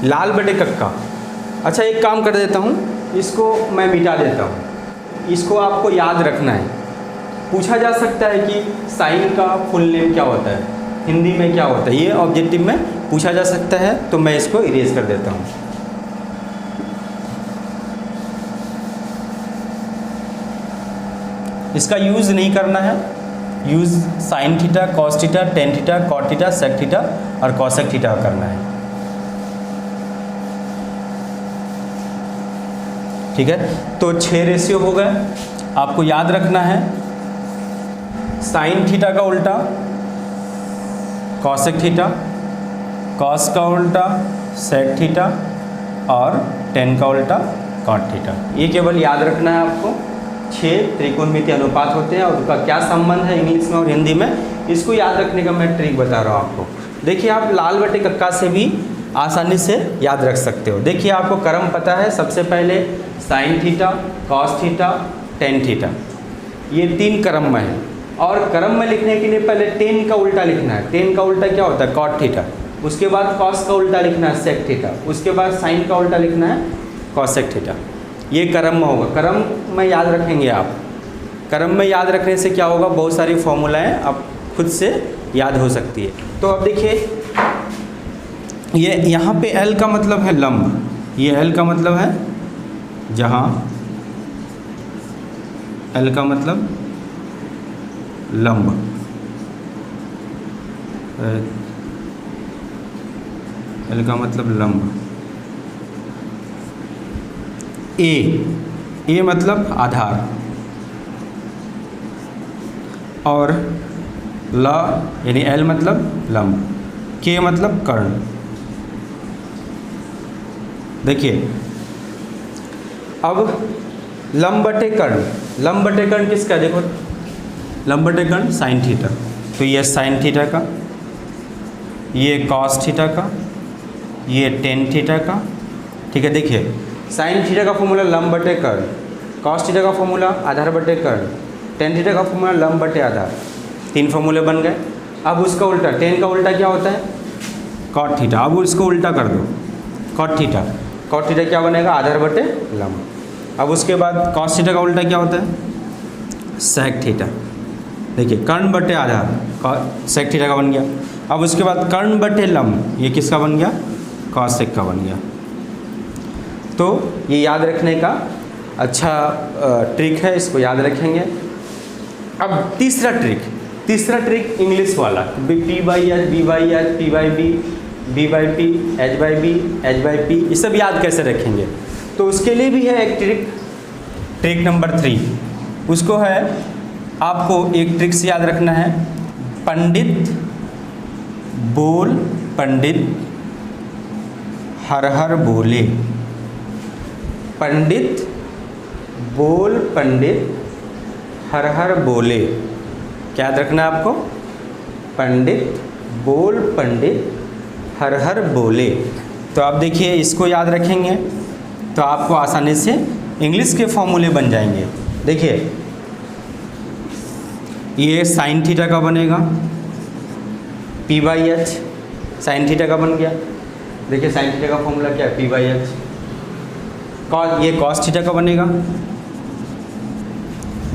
लाल बटे कक्का, अच्छा एक काम कर देता हूँ, इसको मैं मिटा देता हूँ, इसको आपको याद रखना है। पूछा जा सकता है कि साइन का फुल नेम क्या होता है, हिंदी में क्या होता है, ये ऑब्जेक्टिव में पूछा जा सकता है, तो मैं इसको इरेज कर देता हूँ। इसका यूज़ नहीं करना है, use sine theta, cos theta, tan theta, cot theta, sec theta और कॉसेक थीटा करना है। ठीक है, तो 6 रेशियो हो गए। आपको याद रखना है साइन थीटा का उल्टा कॉसेक थीटा, कॉस का उल्टा सेक थीटा और टेन का उल्टा कॉट थीटा। ये केवल याद रखना है आपको। 6 त्रिकोणमितीय अनुपात होते हैं और उनका क्या संबंध है इंग्लिश में और हिंदी में, इसको याद रखने का मैं ट्रिक बता रहा हूँ आपको। देखिए आप लाल बटे कक्का से भी आसानी से याद रख सकते हो। देखिए आपको क्रम पता है, सबसे पहले sign theta, cos theta, tan theta, ये 3 क्रम में है। और क्रम में लिखने के लिए पहले टेन का उल्टा लिखना है। टेन का उल्टा क्या होता है, कॉट थीटा। उसके बाद कॉस का उल्टा लिखना है, सेक थीटा। उसके बाद साइन का उल्टा लिखना है, कॉसेक थीटा। ये क्रम में होगा, क्रम में याद रखेंगे आप। क्रम में याद रखने से क्या होगा, बहुत सारी फॉर्मूलाएँ आप खुद से याद हो सकती है। तो अब देखिए ये यहाँ पे L का मतलब है लंब, ये L का मतलब है जहाँ, L का मतलब लंब, L का मतलब लंब। A मतलब आधार और ल यानी L मतलब लंब, K मतलब कर्ण। देखिए अब लंब बटे कर्ण, लंब बटे कर्ण किसका, देखो लंब बटे कर्ण साइन थीटा, तो ये साइन थीटा का, ये कॉस थीटा का, ये टेन थीटा का। ठीक है, देखिए साइन थीटा का फॉर्मूला लंब बटे कर्ण, कॉस थीटा का फॉर्मूला आधार बटे कर्ण, टेन थीटा का फॉर्मूला लंब बटे आधार। 3 फॉर्मूले बन गए। अब उसका उल्टा, टेन का उल्टा क्या होता है, कॉट थीटा। अब इसको उल्टा कर दो, कॉट थीटा। कॉट थीटा क्या बनेगा, आधार बटे लंब। अब उसके बाद कॉस थीटा का उल्टा क्या होता है, सेक थीटा। देखिए कर्ण बटे आधार सेक थीटा का बन गया। अब उसके बाद कर्ण बटे लंब, ये किसका बन गया, कॉस सेक का बन गया। तो ये याद रखने का अच्छा ट्रिक है, इसको याद रखेंगे। अब तीसरा ट्रिक इंग्लिश वाला, P by H, B by H, P by B, B by P, H by B, H by P, ये सब याद कैसे रखेंगे। तो उसके लिए भी है एक ट्रिक नंबर 3। उसको है आपको एक ट्रिक से याद रखना है, पंडित बोल पंडित हर हर बोले। पंडित बोल पंडित हर हर बोले, क्या याद रखना है आपको, पंडित बोल पंडित हर हर बोले। तो आप देखिए इसको याद रखेंगे तो आपको आसानी से इंग्लिश के फॉर्मूले बन जाएंगे। देखिए ये साइन थीटा का बनेगा, P by H, sign theta का बन गया। देखिए साइन थीटा का फॉर्मूला क्या है, पी बाई एच। ये कॉस थीटा का बनेगा,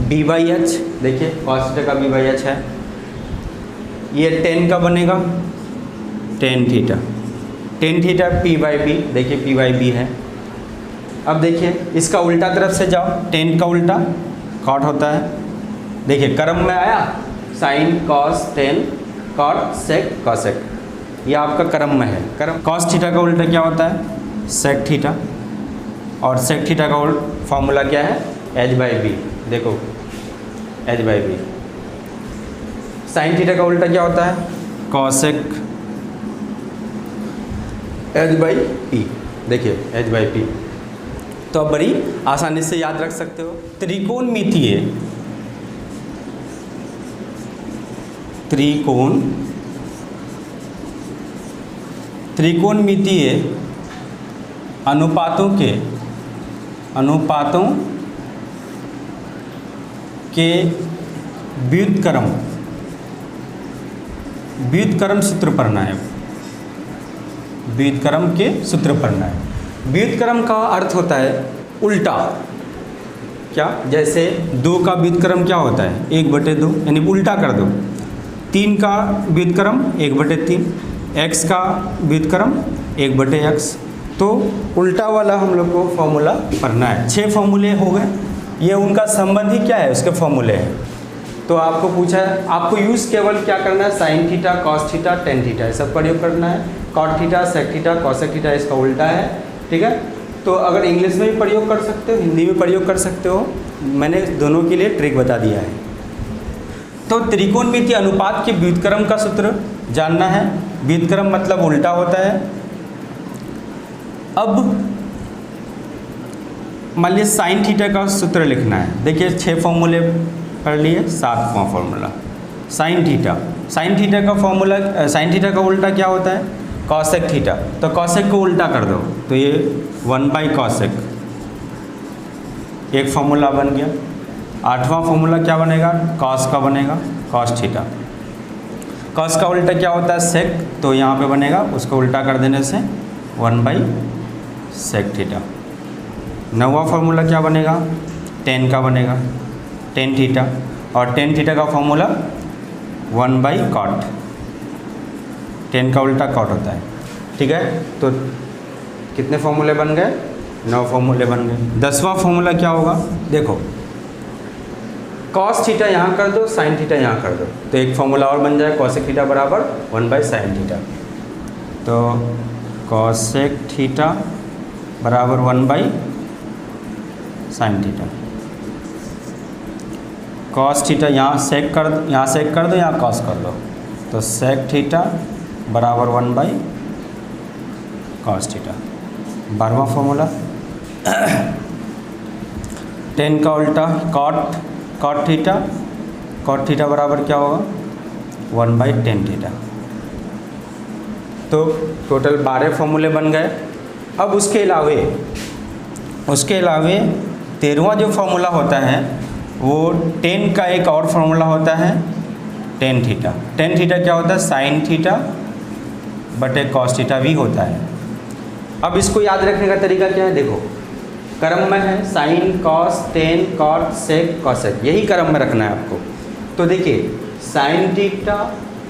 बी बाई एच, देखिए कॉस थीटा का बी बाई एच है। ये टेन का बनेगा, tan theta P by B, देखिए पी बाई बी है। अब देखिए इसका उल्टा तरफ से जाओ, टेन का उल्टा कॉट होता है। देखिए क्रम में आया, sine cos tan cot sec cosec, ये आपका क्रम में है। क्रम कॉस थीटा का उल्टा क्या होता है, सेक थीटा, और सेक थीटा का फॉर्मूला क्या है, एच बाई बी। देखो H by B. Sine theta का उल्टा क्या होता है, कॉसेक एच बाई पी, देखिए एच बाई पी। तो आप बड़ी आसानी से याद रख सकते हो। त्रिकोणमितीय अनुपातों के व्युत्क्रम सूत्र पढ़ना है। व्युत्क्रम के सूत्र पढ़ना है। व्युत्क्रम का अर्थ होता है उल्टा। क्या, जैसे 2 का व्युत्क्रम क्या होता है, 1/2, यानी उल्टा कर दो। 3 का व्युत्क्रम 1/3, x का व्युत्क्रम 1/x। तो उल्टा वाला हम लोग को फॉर्मूला पढ़ना है। 6 फॉर्मूले हो गए, ये उनका संबंध ही क्या है, उसके फॉर्मूले हैं। तो आपको पूछा है, आपको यूज़ केवल क्या करना है, sine theta cos theta tan theta ये सब प्रयोग करना है। Cot theta sec theta cosec theta इसका उल्टा है, ठीक है। तो अगर इंग्लिश में भी प्रयोग कर सकते हो, हिंदी में प्रयोग कर सकते हो, मैंने दोनों के लिए ट्रिक बता दिया है। तो त्रिकोणमितीय अनुपात के व्युत्क्रम का सूत्र जानना है। व्युत्क्रम मतलब उल्टा होता है। अब मान लीजिए साइन थीटा का सूत्र लिखना है। देखिए 6 फॉर्मूले पढ़ लिए, 7वां फॉर्मूला साइन थीटा का फॉर्मूला, साइन थीटा का उल्टा क्या होता है, कॉसेक थीटा। तो कॉसेक को उल्टा कर दो तो ये 1/cosec, एक फॉर्मूला बन गया। 8वां फॉर्मूला क्या बनेगा, कॉस का बनेगा, कॉस थीटा। कॉस का उल्टा क्या होता है, सेक, तो यहाँ पे बनेगा, उसको उल्टा कर देने से 1/sec थीटा। 9वां फॉर्मूला क्या बनेगा, टेन का बनेगा, टेन थीटा, और टेन थीटा का फॉर्मूला 1/cot। टेन का उल्टा कॉट होता है, ठीक है। तो कितने फॉर्मूले बन गए, 9 फॉर्मूले बन गए। 10वां फॉर्मूला क्या होगा, देखो कॉस थीटा यहाँ कर दो, साइन थीटा यहाँ कर दो, तो एक फॉर्मूला और बन जाए, कॉसेक थीटा बराबर 1/sin थीटा। तो कॉसेक थीटा बराबर 1/sin थीटा। कॉस थीटा यहाँ सेक कर दो, यहाँ कॉस कर दो, तो सेक थीटा बराबर 1/cos थीटा। 12वां फॉर्मूला टेन का उल्टा कॉट थीटा बराबर क्या होगा, 1/tan थीटा। तो टोटल 12 फॉर्मूले बन गए। अब उसके अलावे 13वां जो फॉर्मूला होता है वो टेन का एक और फॉर्मूला होता है, टेन थीटा। टेन थीटा क्या होता है, साइन थीटा बटे कॉस थीटा भी होता है। अब इसको याद रखने का तरीका क्या है, देखो क्रम में है sine cos tan cot sec cosec, यही क्रम में रखना है आपको। तो देखिए sine theta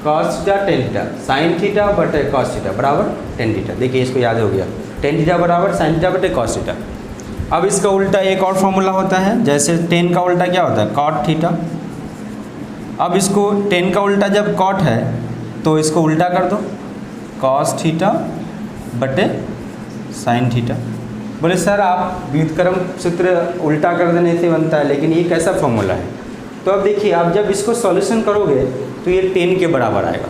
cos theta tan theta, sine theta बटे कॉस थीटा बराबर टेन थीटा। देखिए इसको याद हो गया, टेन थीटा बराबर साइन थीटा बटे कॉस थीटा। अब इसका उल्टा एक और फॉर्मूला होता है, जैसे टेन का उल्टा क्या होता है, कॉट थीटा। अब इसको टेन का उल्टा जब कॉट है तो इसको उल्टा कर दो, कॉस थीटा बटे साइन थीटा। बोले सर आप व्युत्क्रम सूत्र उल्टा कर देने से बनता है, लेकिन ये कैसा फॉर्मूला है। तो अब देखिए आप जब इसको सॉल्यूशन करोगे तो ये 10 के बराबर आएगा।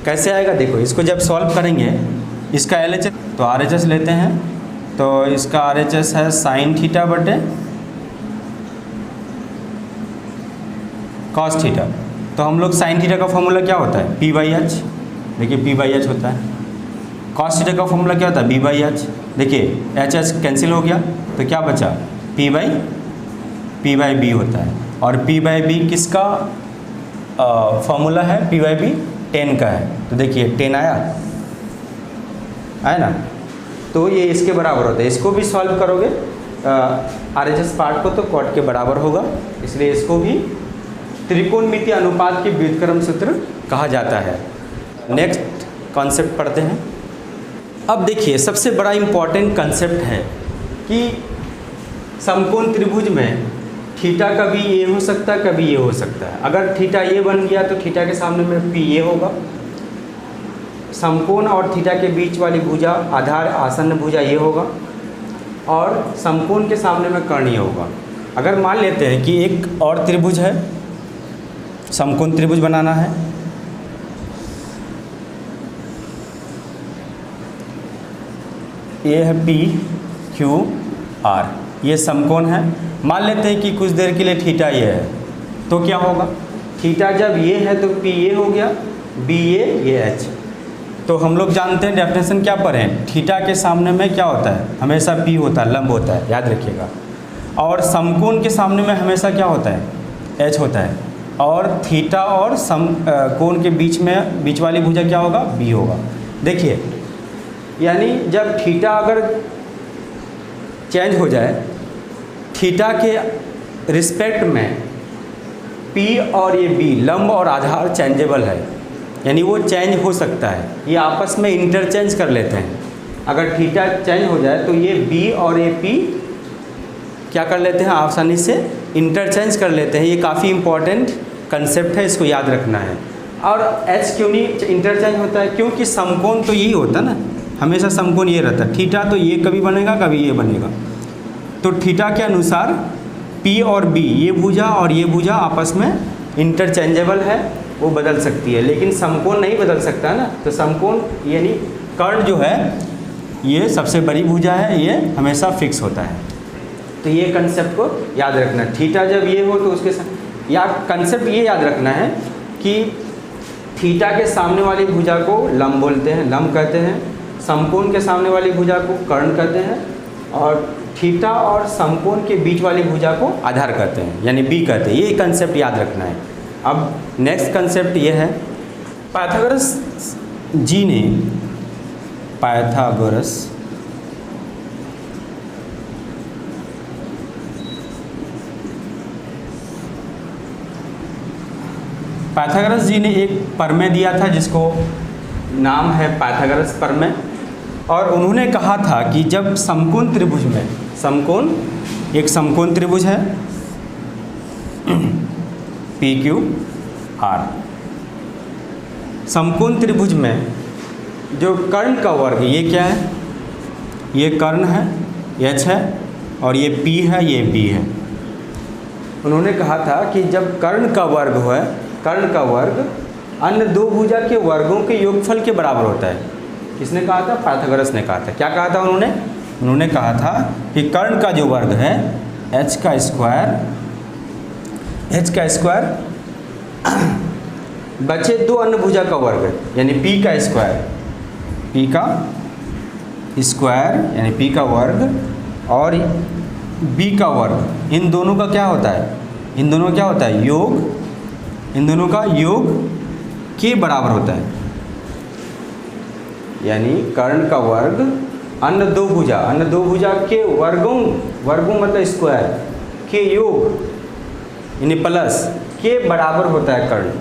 कैसे आएगा, देखो इसको जब सॉल्व करेंगे, इसका LHS तो RHS लेते हैं, तो इसका RHS है साइन थीटा बटे कॉस थीटा। तो हम लोग साइन थीटा का फॉर्मूला क्या होता है, P/H। देखिए P/H होता है। कॉस थीटा का फॉर्मूला क्या होता है, B/H। देखिए HS कैंसिल हो गया तो क्या बचा, P/B होता है। और P/B किसका फॉर्मूला है, P/B 10 का है। तो देखिए 10 आया ना, तो ये इसके बराबर होता है। इसको भी सॉल्व करोगे RHS पार्ट को तो कॉट के बराबर होगा, इसलिए इसको भी त्रिकोणमितीय अनुपात के व्युत्क्रम सूत्र कहा जाता है। नेक्स्ट कॉन्सेप्ट पढ़ते हैं। अब देखिए सबसे बड़ा इम्पॉर्टेंट कॉन्सेप्ट है कि समकोण त्रिभुज में थीटा कभी ये हो सकता है, कभी ये हो सकता है। अगर थीटा ये बन गया तो थीटा के सामने में P ये होगा, समकोण और थीटा के बीच वाली भुजा आधार आसन्न भुजा ये होगा, और समकोण के सामने में कर्ण ये होगा। अगर मान लेते हैं कि एक और त्रिभुज है, समकोण त्रिभुज बनाना है, ये है PQR, ये समकोण है। मान लेते हैं कि कुछ देर के लिए थीटा ये है, तो क्या होगा, थीटा जब ये है तो P ये हो गया, B ये H। तो हम लोग जानते हैं डेफिनेशन क्या पढ़े हैं, थीटा के सामने में क्या होता है, हमेशा P होता है, लंब होता है, याद रखिएगा। और समकोण के सामने में हमेशा क्या होता है, H होता है। और थीटा और समकोण के बीच वाली भुजा क्या होगा, B होगा। देखिए यानी जब थीटा अगर चेंज हो जाए, थीटा के रिस्पेक्ट में P और ये B लंब और आधार चेंजेबल है, यानी वो चेंज हो सकता है, ये आपस में इंटरचेंज कर लेते हैं। अगर थीटा चेंज हो जाए तो ये B और ये P क्या कर लेते हैं, आसानी से इंटरचेंज कर लेते हैं। ये काफ़ी इंपॉर्टेंट कंसेप्ट है, इसको याद रखना है। और H क्यों नहीं इंटरचेंज होता है, क्योंकि समकोण तो यही होता है ना, हमेशा समकोण ये रहता है। थीटा तो ये कभी बनेगा, कभी ये बनेगा। तो थीटा के अनुसार P और B ये भुजा और ये भुजा आपस में इंटरचेंजेबल है, वो बदल सकती है, लेकिन समकोण नहीं बदल सकता ना। तो समकोण यानी कर्ण जो है ये सबसे बड़ी भुजा है, ये हमेशा फिक्स होता है। तो ये कंसेप्ट को याद रखना, थीटा जब ये हो तो उसके साथ, या कंसेप्ट ये याद रखना है कि थीटा के सामने वाली भुजा को लंब बोलते हैं, लंब कहते हैं। समकोण के सामने वाली भुजा को कर्ण कहते हैं, और थीटा और समकोण के बीच वाली भुजा को आधार कहते हैं, यानी B कहते हैं। ये कंसेप्ट याद रखना है। अब नेक्स्ट कंसेप्ट ये है, पाइथागोरस जी ने पाइथागोरस जी ने एक प्रमेय दिया था जिसको नाम है पाइथागोरस प्रमेय। और उन्होंने कहा था कि जब समकोण त्रिभुज में, एक समकोण त्रिभुज है PQR, समकोण त्रिभुज में जो कर्ण का वर्ग, ये क्या है, ये कर्ण है, H है, और ये P है, ये B है। उन्होंने कहा था कि जब कर्ण का वर्ग है, कर्ण का वर्ग अन्य दो भुजा के वर्गों के योगफल के बराबर होता है। किसने कहा था, पाइथागोरस ने कहा था। क्या कहा था उन्होंने कहा था कि कर्ण का जो वर्ग है H का स्क्वायर बचे दो अन्य भुजा का वर्ग है, यानी P का वर्ग और B का वर्ग, इन दोनों का क्या होता है, योग, इन दोनों का योग के बराबर होता है। यानी कर्ण का वर्ग अन्य दो भुजा के वर्गों मतलब स्क्वायर के योग यानी प्लस के बराबर होता है कर्ण।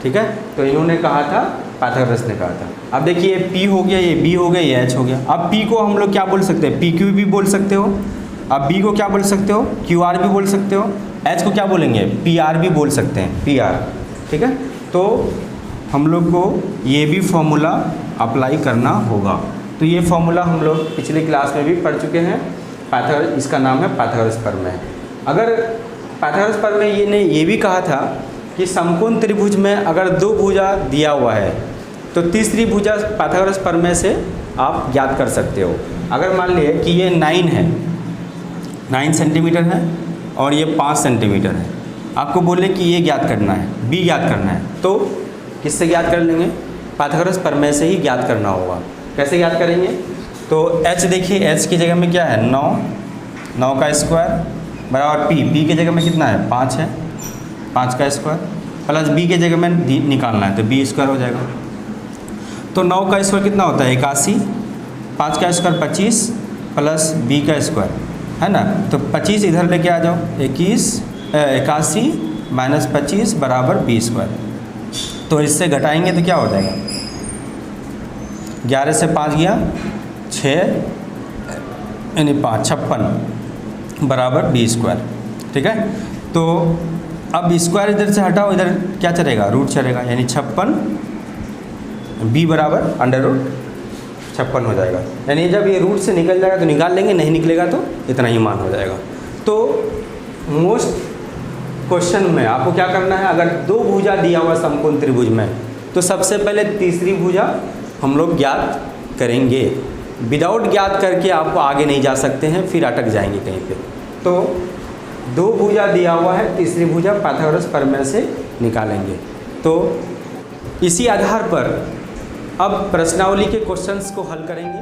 ठीक है, तो इन्होंने कहा था, पाइथागोरस ने कहा था। अब देखिए P हो गया, ये B हो गया, ये H हो गया। अब P को हम लोग क्या बोल सकते हैं, PQ भी बोल सकते हो। अब B को क्या बोल सकते हो, QR भी बोल सकते हो। H को क्या बोलेंगे, PR भी बोल सकते हैं, PR। ठीक है, तो हम लोग को ये भी फॉर्मूला अप्लाई करना होगा। तो ये फॉर्मूला हम लोग पिछले क्लास में भी पढ़ चुके हैं। पाइथागोरस, इसका नाम है पाइथागोरस प्रमेय। अगर पाइथागोरस प्रमेय ये ने ये भी कहा था कि समकोण त्रिभुज में अगर दो भुजा दिया हुआ है तो तीसरी भुजा पाइथागोरस प्रमेय से आप ज्ञात कर सकते हो। अगर मान लिए कि ये 9 सेंटीमीटर है और ये 5 सेंटीमीटर है, आपको बोले कि ये ज्ञात करना है, B ज्ञात करना है, तो किससे ज्ञात कर लेंगे, पाइथागोरस प्रमेय से ही ज्ञात करना होगा। कैसे ज्ञात करेंगे, तो H देखिए, H की जगह में क्या है 9 का स्क्वायर बराबर P की जगह में कितना है 5 है, 5 का स्क्वायर प्लस B की जगह में निकालना है तो B स्क्वायर हो जाएगा। तो 9 का स्क्वायर कितना होता है 81, 5 का स्क्वायर 25 प्लस B का स्क्वायर है ना, तो 25 इधर लेके आ जाओ, 81 माइनस 25 बराबर B स्क्वायर। तो इससे घटाएंगे तो क्या हो जाएगा, 11 से 5 गया 6 यानी 5 56 बराबर B स्क्वायर। ठीक है, तो अब स्क्वायर इधर से हटाओ, इधर क्या चलेगा, रूट चलेगा, यानी 56 B बराबर √56 हो जाएगा। यानी जब ये रूट से निकल जाएगा तो निकाल लेंगे, नहीं निकलेगा तो इतना ही मान हो जाएगा। तो मोस्ट क्वेश्चन में आपको क्या करना है, अगर दो भुजा दिया हुआ समकोण त्रिभुज में तो सबसे पहले तीसरी भुजा हम लोग ज्ञात करेंगे। विदाउट ज्ञात करके आपको आगे नहीं जा सकते हैं, फिर अटक जाएंगे कहीं पे। तो दो भुजा दिया हुआ है, तीसरी भुजा पाइथागोरस प्रमेय से निकालेंगे। तो इसी आधार पर अब प्रश्नावली के क्वेश्चंस को हल करेंगे।